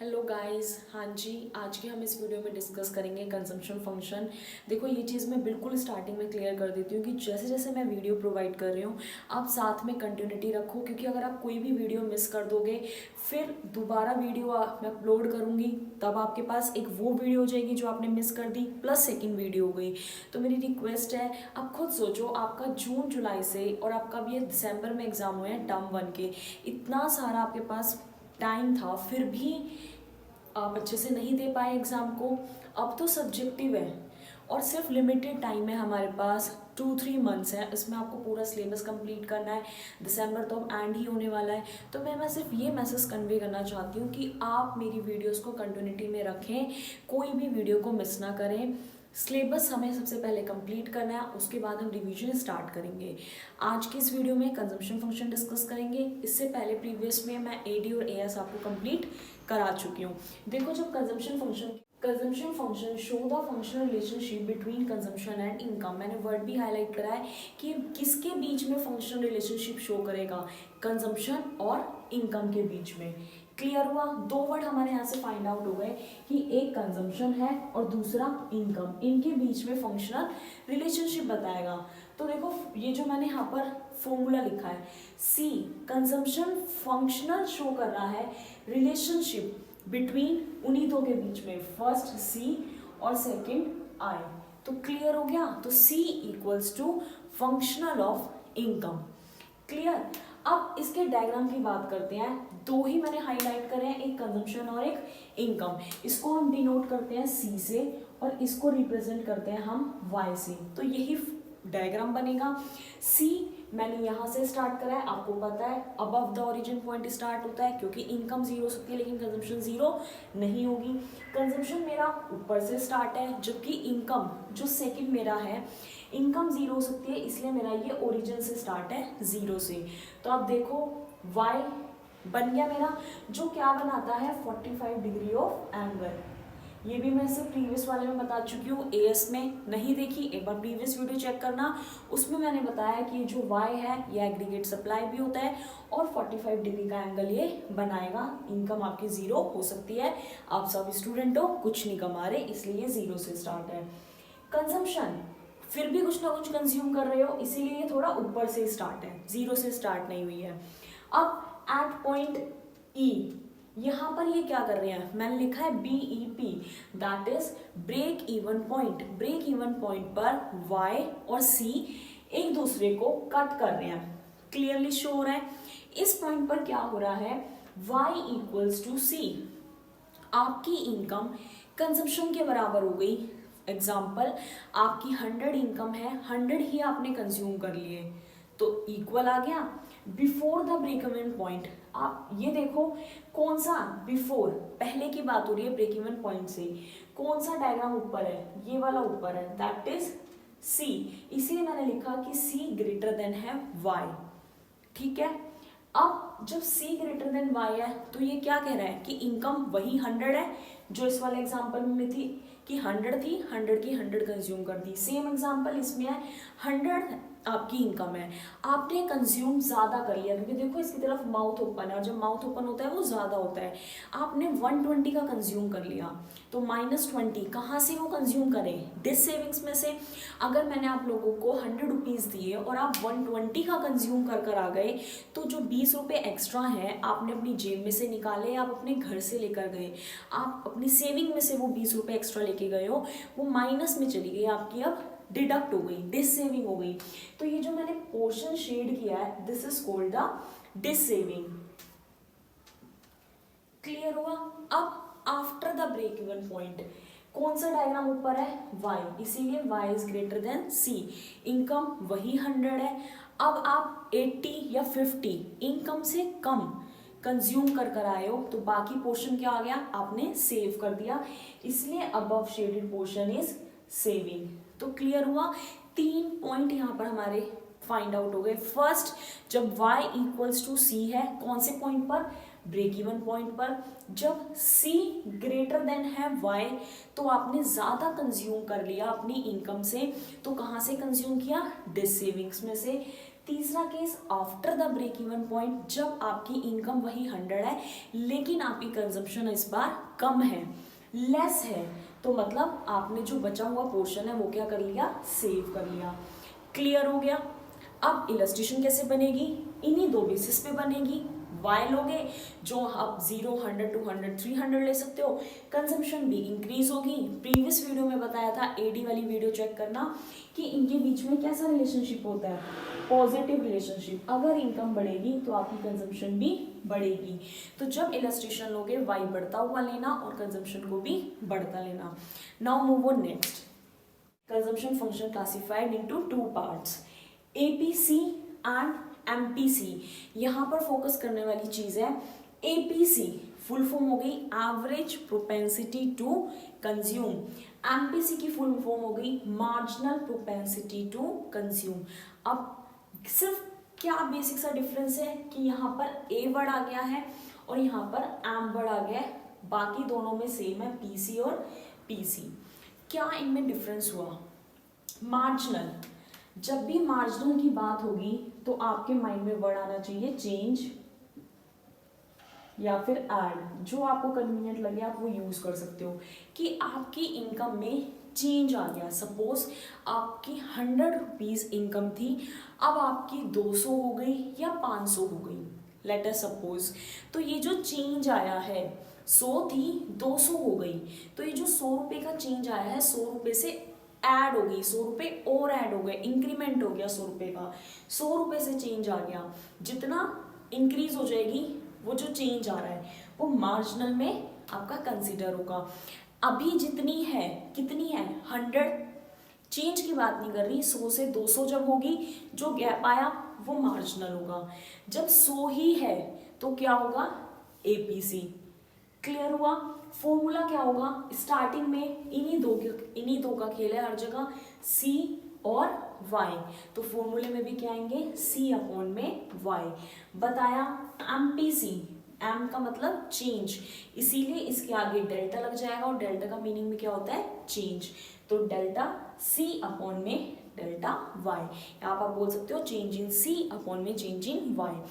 Hello guys, हाँ जी, आज के हम इस वीडियो में डिस्कस करेंगे कंजम्पशन फंक्शन। देखो, ये चीज़ मैं बिल्कुल स्टार्टिंग में क्लियर कर देती हूँ कि जैसे जैसे मैं वीडियो प्रोवाइड कर रही हूँ आप साथ में कंटिन्यूटी रखो, क्योंकि अगर आप कोई भी वीडियो मिस कर दोगे फिर दोबारा वीडियो मैं अपलोड करूँगी तब आपके पास एक वो वीडियो हो जाएगी जो आपने मिस कर दी प्लस सेकेंड वीडियो हो गई। तो मेरी रिक्वेस्ट है, आप खुद सोचो, आपका जून जुलाई से और आपका भी दिसंबर में एग्ज़ाम हुए हैं टर्म 1 के, इतना सारा आपके पास टाइम था फिर भी आप अच्छे से नहीं दे पाए एग्ज़ाम को। अब तो सब्जेक्टिव है और सिर्फ लिमिटेड टाइम है हमारे पास, 2-3 मंथ्स है, इसमें आपको पूरा सिलेबस कंप्लीट करना है। दिसंबर तो अब एंड ही होने वाला है, तो मैं सिर्फ ये मैसेज कन्वे करना चाहती हूँ कि आप मेरी वीडियोस को कंटिन्यूटी में रखें, कोई भी वीडियो को मिस ना करें। सिलेबस हमें सबसे पहले कंप्लीट करना है, उसके बाद हम रिवीजन स्टार्ट करेंगे। आज की इस वीडियो में कंजम्पशन फंक्शन डिस्कस करेंगे। इससे पहले प्रीवियस में मैं एडी और एएस आपको कंप्लीट करा चुकी हूँ। देखो, जब consumption function show the functional relationship between consumption and income, मैंने वर्ड भी हाईलाइट करा है कि किसके बीच में फंक्शनल रिलेशनशिप शो करेगा, कंजम्पशन और इनकम के बीच में। क्लियर हुआ? दो वर्ड हमारे यहाँ से फाइंड आउट हो गए कि एक कंजम्पशन है और दूसरा इनकम, इनके बीच में फंक्शनल रिलेशनशिप बताएगा। तो देखो, ये जो मैंने यहाँ पर फॉर्मूला लिखा है, सी कंजम्पशन फंक्शनल शो कर रहा है रिलेशनशिप बिटवीन उन्हीं दो के बीच में, फर्स्ट सी और सेकंड आई। तो क्लियर हो गया? तो C equals to functional of income. Clear? अब इसके डायग्राम की बात करते हैं। दो ही मैंने हाईलाइट करे हैं, एक कंजम्पशन और एक इनकम। इसको हम डिनोट करते हैं सी से और इसको रिप्रेजेंट करते हैं हम वाई से। तो यही डायग्राम बनेगा। सी मैंने यहाँ से स्टार्ट करा है, आपको पता है above the origin point start होता है, क्योंकि इनकम जीरो हो सकती है लेकिन कंजम्पशन जीरो नहीं होगी। कंजम्पशन मेरा ऊपर से स्टार्ट है, जबकि इनकम जो सेकंड मेरा है, इनकम जीरो हो सकती है, इसलिए मेरा ये ओरिजिन से स्टार्ट है, जीरो से। तो आप देखो, वाई बन गया मेरा, जो क्या बनाता है 45 डिग्री ऑफ एंगल। ये भी मैं सिर्फ प्रीवियस वाले में बता चुकी हूँ, एएस में नहीं देखी, एक बार प्रीवियस वीडियो चेक करना, उसमें मैंने बताया कि ये जो वाई है ये एग्रीगेट सप्लाई भी होता है और 45 डिग्री का एंगल ये बनाएगा। इनकम आपकी जीरो हो सकती है, आप सब स्टूडेंट हो, कुछ नहीं कमा रहे, इसलिए ये जीरो से स्टार्ट है। कंजम्पशन फिर भी कुछ ना कुछ कंज्यूम कर रहे हो, इसीलिए ये थोड़ा ऊपर से स्टार्ट है, जीरो से स्टार्ट नहीं हुई है। अब एट पॉइंट ई, यहाँ पर ये क्या कर रहे हैं, मैंने लिखा है BEP, that is break even point. Break even point पर Y और C एक दूसरे को कट कर रहे हैं, क्लियरली शो हो रहा है। इस पॉइंट पर क्या हो रहा है, Y इक्वल्स टू C, आपकी इनकम कंजम्पशन के बराबर हो गई। एग्जाम्पल, आपकी 100 इनकम है, 100 ही आपने कंज्यूम कर लिए, तो इक्वल आ गया। Before the break even point, आप ये देखो कौन सा बिफोर, पहले की बात हो रही है ब्रेक इवन पॉइंट से, कौन सा डायग्राम ऊपर है, ये वाला ऊपर है, दैट इज सी, इसीलिए मैंने लिखा कि सी ग्रेटर देन है वाई। ठीक है, अब जब C ग्रेटर देन वाई है तो ये क्या कह रहा है कि इनकम वही 100 है जो इस वाले एग्जांपल में थी, कि 100 थी, 100 की 100 कंज्यूम कर दी। सेम एग्जांपल इसमें है, 100 आपकी इनकम है, आपने कंज्यूम ज़्यादा कर लिया, क्योंकि देखो इसकी तरफ माउथ ओपन है और जब माउथ ओपन होता है वो ज़्यादा होता है, आपने 120 का कंज्यूम कर लिया, तो -20 कहाँ से वो कंज्यूम करें, डिस सेविंग्स में से। अगर मैंने आप लोगों को 100 रुपीज़ दिए और आप 120 का कंज्यूम कर आ गए, तो जो 20 रुपये एक्स्ट्रा हैं आपने अपनी जेब में से निकाले, आप अपने घर से लेकर गए, आप अपनी सेविंग में से वो 20 रुपये एक्स्ट्रा लेके गए हो, वो माइनस में चली गई आपकी, अब डिडक्ट हो गई, डिस सेविंग हो गई। तो ये जो मैंने पोर्शन शेड किया है, this is called the dissaving. Clear हुआ? अब after the break even point कौन सा डायग्राम ऊपर है, y, इसीलिए y is greater than c, income वही 100 है। अब आप 80 या 50 इनकम से कम कंज्यूम कर आए हो, तो बाकी पोर्शन क्या आ गया, आपने सेव कर दिया, इसलिए above shaded portion is saving. तो क्लियर हुआ? 3 पॉइंट यहाँ पर हमारे फाइंड आउट हो गए। फर्स्ट, जब y इक्वल्स टू c है, कौन से पॉइंट पर, ब्रेक इवन पॉइंट पर। जब c ग्रेटर देन है y, तो आपने ज़्यादा कंज्यूम कर लिया अपनी इनकम से, तो कहाँ से कंज्यूम किया, डिस सेविंग्स में से। तीसरा case after the break even point, जब आपकी इनकम वही 100 है लेकिन आपकी कंजम्पशन इस बार कम है, लेस है, तो मतलब आपने जो बचा हुआ पोर्शन है वो क्या कर लिया, सेव कर लिया। क्लियर हो गया। अब इलस्ट्रेशन कैसे बनेगी, इन्हीं दो बेसिस पे बनेगी। वाई लोगे जो आप 0, 100, 200, 300 ले सकते हो, कंजम्पशन भी इंक्रीज होगी। प्रीवियस वीडियो में बताया था, एडी वाली वीडियो चेक करना, कि इनके बीच में कैसा रिलेशनशिप होता है, पॉजिटिव रिलेशनशिप। अगर इनकम बढ़ेगी तो आपकी कंजम्पशन भी बढ़ेगी। तो जब इलस्ट्रेशन लोगे वाई बढ़ता हुआ लेना और कंजम्पशन को भी बढ़ता लेना। Now move on next. Consumption function classified into 2 parts, APC and MPC. यहाँ पर फोकस करने वाली चीज है एपीसी, फुल फॉर्म हो गई average propensity to consume. MPC की फुल फॉर्म हो गई मार्जिनल प्रोपेंसिटी टू कंज्यूम। अब सिर्फ क्या बेसिक सा डिफरेंस है कि यहाँ पर ए वर्ड आ गया है और यहाँ पर एम वर्ड आ गया है, बाकी दोनों में सेम है, पीसी और पीसी। क्या इनमें डिफरेंस हुआ, मार्जिनल। जब भी मार्जिनल की बात होगी तो आपके माइंड में वर्ड आना चाहिए चेंज या फिर ऐड, जो आपको कन्वीनियंट लगे आप वो यूज कर सकते हो, कि आपकी इनकम में चेंज आ गया। सपोज आपकी 100 रुपीज इनकम थी, अब आपकी 200 हो गई या 500 हो गई, लेट अस सपोज। तो ये जो चेंज आया है, 100 थी 200 हो गई, तो ये जो 100 रुपये का चेंज आया है, 100 रुपये से ऐड हो गई, 100 रुपये और ऐड हो गए, इंक्रीमेंट हो गया 100 रुपये का, 100 रुपये से चेंज आ गया। जितना इंक्रीज हो जाएगी वो जो चेंज आ रहा है वो मार्जिनल में आपका कंसीडर होगा। अभी जितनी है, कितनी है, 100, चेंज की बात नहीं कर रही, 100 से 200 जब होगी, जो गैप आया वो मार्जिनल होगा। जब 100 ही है तो क्या होगा, एपीसी। क्लियर हुआ। फॉर्मूला क्या होगा, स्टार्टिंग में इन्हीं दो का खेल है हर जगह, सी और वाई। तो फॉर्मूले में भी क्या आएंगे, सी अपॉन में वाई। बताया एमपीसी, एम का मतलब चेंज, इसीलिए इसके आगे डेल्टा लग जाएगा और डेल्टा का मीनिंग में क्या होता है, चेंज। तो डेल्टा सी अपॉन में डेल्टा वाई, यहाँ पर आप बोल सकते हो चेंज इन सी अपॉन में चेंज इन वाई।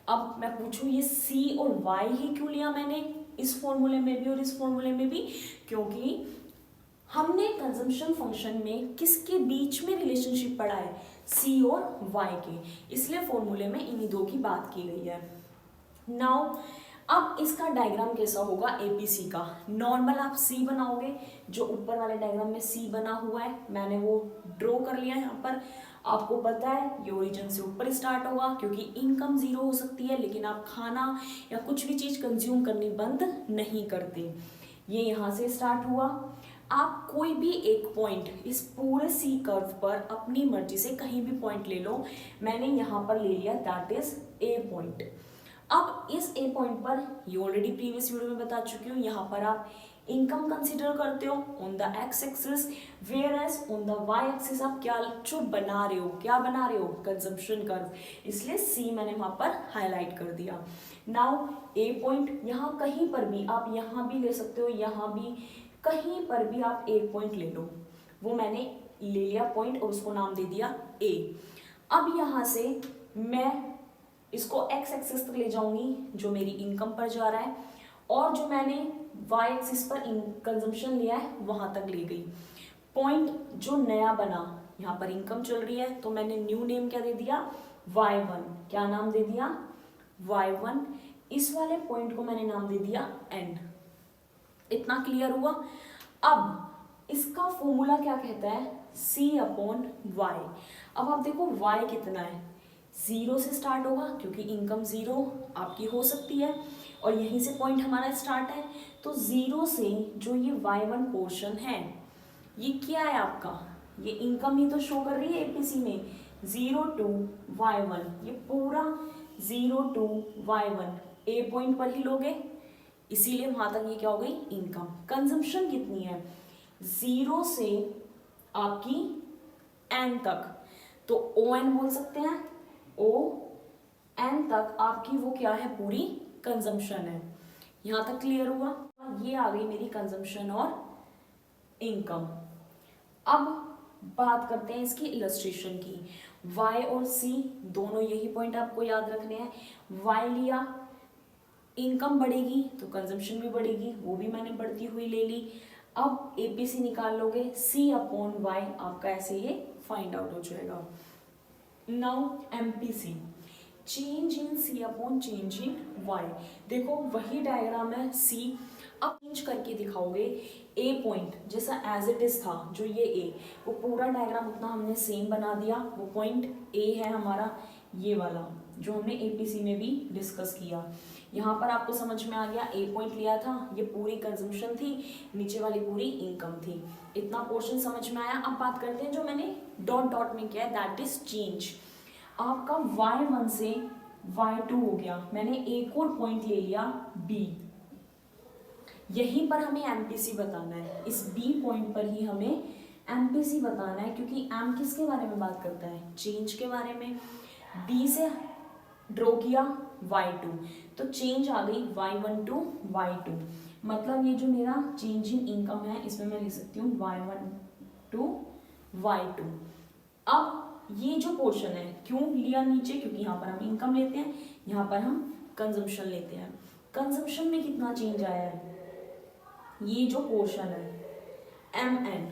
अब मैं पूछूं ये सी और वाई ही क्यों लिया मैंने इस फॉर्मूले में भी और इस फॉर्मूले में भी, क्योंकि हमने कंजम्पशन फंक्शन में किसके बीच में रिलेशनशिप पढ़ा है, सी और वाई के, इसलिए फॉर्मूले में इन्हीं दो की बात की गई है। नाउ अब इसका डायग्राम कैसा होगा एपीसी का, नॉर्मल आप सी बनाओगे, जो ऊपर वाले डायग्राम में सी बना हुआ है मैंने वो ड्रॉ कर लिया है यहाँ पर। आपको पता है ये ओरिजिन से ऊपर स्टार्ट होगा, क्योंकि इनकम जीरो हो सकती है लेकिन आप खाना या कुछ भी चीज कंज्यूम करनी बंद नहीं करते। ये यहाँ से स्टार्ट हुआ। आप कोई भी एक पॉइंट इस पूरे सी कर्व पर अपनी मर्जी से कहीं भी पॉइंट ले लो, मैंने यहाँ पर ले लिया दैट इज ए पॉइंट। अब इस ए पॉइंट पर, ये ऑलरेडी प्रीवियस वीडियो में बता चुकी हूँ, यहाँ पर आप इनकम कंसीडर करते हो on the X axis, whereas on the Y axis आप क्या जो बना रहे हो, क्या बना रहे हो, कंजम्पशन कर्व, इसलिए सी मैंने वहां पर हाईलाइट कर दिया। नाउ ए पॉइंट, यहाँ कहीं पर भी आप यहाँ भी ले सकते हो, यहाँ भी कहीं पर भी आप एक पॉइंट ले लो, वो मैंने ले लिया पॉइंट और उसको नाम दे दिया ए। अब यहाँ से मैं इसको एक्स एक्सिस तक ले जाऊंगी जो मेरी इनकम पर जा रहा है, और जो मैंने वाई एक्सिस पर कंजम्पशन लिया है वहां तक ले गई। पॉइंट जो नया बना, यहाँ पर इनकम चल रही है तो मैंने न्यू नेम क्या दे दिया, y1, क्या नाम दे दिया, y1। इस वाले पॉइंट को मैंने नाम दे दिया एंड। इतना क्लियर हुआ। अब इसका फॉर्मूला क्या कहता है, c अपॉन वाई। अब आप देखो y कितना है, 0 से स्टार्ट होगा क्योंकि इनकम 0 आपकी हो सकती है और यहीं से पॉइंट हमारा स्टार्ट है। तो 0 से जो ये y1 पोर्शन है ये क्या है आपका, ये इनकम ही तो शो कर रही है एपीसी में, 0 to y1, ये पूरा 0 to y1 ए पॉइंट पर ही लोगे, इसीलिए वहां तक ये क्या हो गई इनकम। कंजम्पशन कितनी है, 0 से आपकी एन तक, तो ओ एन बोल सकते हैं, ओ एन तक आपकी वो क्या है, पूरी कंजम्पशन है। यहां तक क्लियर हुआ। ये आ गई मेरी कंजम्पशन और इनकम। अब बात करते हैं इसकी इलस्ट्रेशन की। y और c दोनों यही पॉइंट आपको याद रखने हैं। y लिया, इनकम बढ़ेगी तो कंजम्पशन भी बढ़ेगी, वो भी मैंने बढ़ती हुई ले ली। अब एपीसी निकाल लोगे, c अपॉन y आपका ऐसे ये फाइंड आउट हो जाएगा। Now MPC, change in c upon change in y। देखो वही डायग्राम है c, अब चेंज करके दिखाओगे ए पॉइंट जैसा एज इट इज था, जो ये ए, वो पूरा डायग्राम उतना हमने सेम बना दिया। वो पॉइंट ए है हमारा ये वाला, जो हमने एपीसी में भी डिस्कस किया। यहाँ पर आपको समझ में आ गया, ए पॉइंट लिया था, ये पूरी कंजम्पशन थी, नीचे वाली पूरी इनकम थी। इतना पोर्शन समझ में आया। अब बात करते हैं जो मैंने डॉट डॉट में किया है, दैट इज चेंज। आपका y1 से y2 हो गया, मैंने एक और पॉइंट ले लिया b, यहीं पर हमें एमपीसी बताना है, इस बी पॉइंट पर ही हमें एमपीसी बताना है, क्योंकि एम किसके बारे में बात करता है, चेंज के बारे में। बी से ड्रॉ किया y2, तो चेंज आ गई y1 टू y2, मतलब ये जो मेरा चेंज इन इनकम है, इसमें मैं लिख सकती हूँ y1 टू y2। अब ये जो पोर्शन है क्यों लिया नीचे, क्योंकि यहाँ पर हम इनकम लेते हैं, यहाँ पर हम कंजम्पशन लेते हैं। कंजम्पशन में कितना चेंज आया है, ये जो पोर्शन है एम एन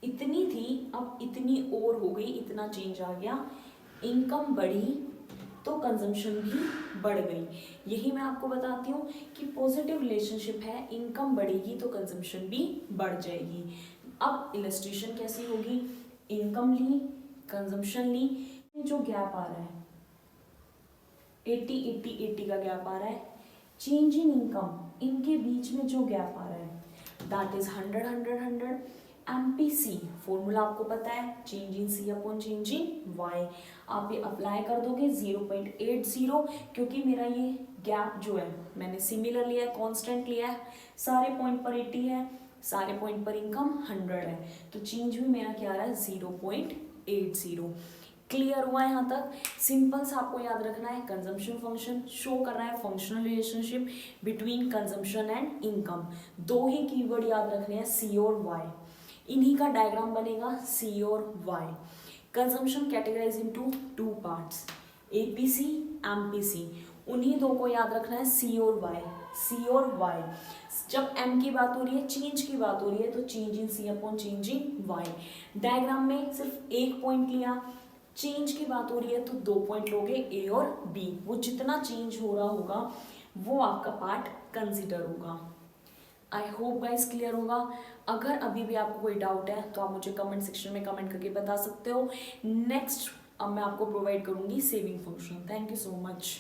इतनी थी, अब इतनी और हो गई, इतना चेंज आ गया। इनकम बढ़ी तो कंजम्पशन भी बढ़ गई। यही मैं आपको बताती हूँ कि पॉजिटिव रिलेशनशिप है, इनकम बढ़ेगी तो कंजम्पशन भी बढ़ जाएगी। अब इलस्ट्रेशन कैसी होगी, इनकम ली, कंजम्पशन ली, जो गैप आ रहा है 80 का गैप आ रहा है, चेंज इन इनकम, इनके बीच में जो गैप आ रहा है दैट इज 100। एमपीसी फॉर्मूला आपको पता है, change in C upon change in Y. आप ये अप्लाई कर दोगे 0.80, क्योंकि मेरा ये गैप जो है मैंने सिमिलर लिया है, कांस्टेंट लिया है, सारे पॉइंट पर 80 है, सारे पॉइंट पर इनकम 100 है, तो चेंज भी मेरा क्या आ रहा है 0.80। क्लियर हुआ यहाँ तक? सिंपल सा आपको याद रखना है, कंजम्पशन फंक्शन शो कर रहा है functional relationship between consumption and income. दो ही कीवर्ड याद रखने हैं, सी और वाई, इन्हीं का डायग्राम बनेगा सी और वाई। Consumption categorise into two parts, APC MPC, उन्हीं दो को याद रखना है, सी और वाई, सी और वाई। जब एम की बात हो रही है, चेंज की बात हो रही है, तो change in C upon change in Y. Diagram में सिर्फ एक पॉइंट लिया, चेंज की बात हो रही है तो 2 पॉइंट लोगे ए और बी, वो जितना चेंज हो रहा होगा वो आपका पार्ट कंसिडर होगा। आई होप गाइस क्लियर होगा। अगर अभी भी आपको कोई डाउट है तो आप मुझे कमेंट सेक्शन में कमेंट करके बता सकते हो। नेक्स्ट अब मैं आपको प्रोवाइड करूंगी saving function. Thank you so much.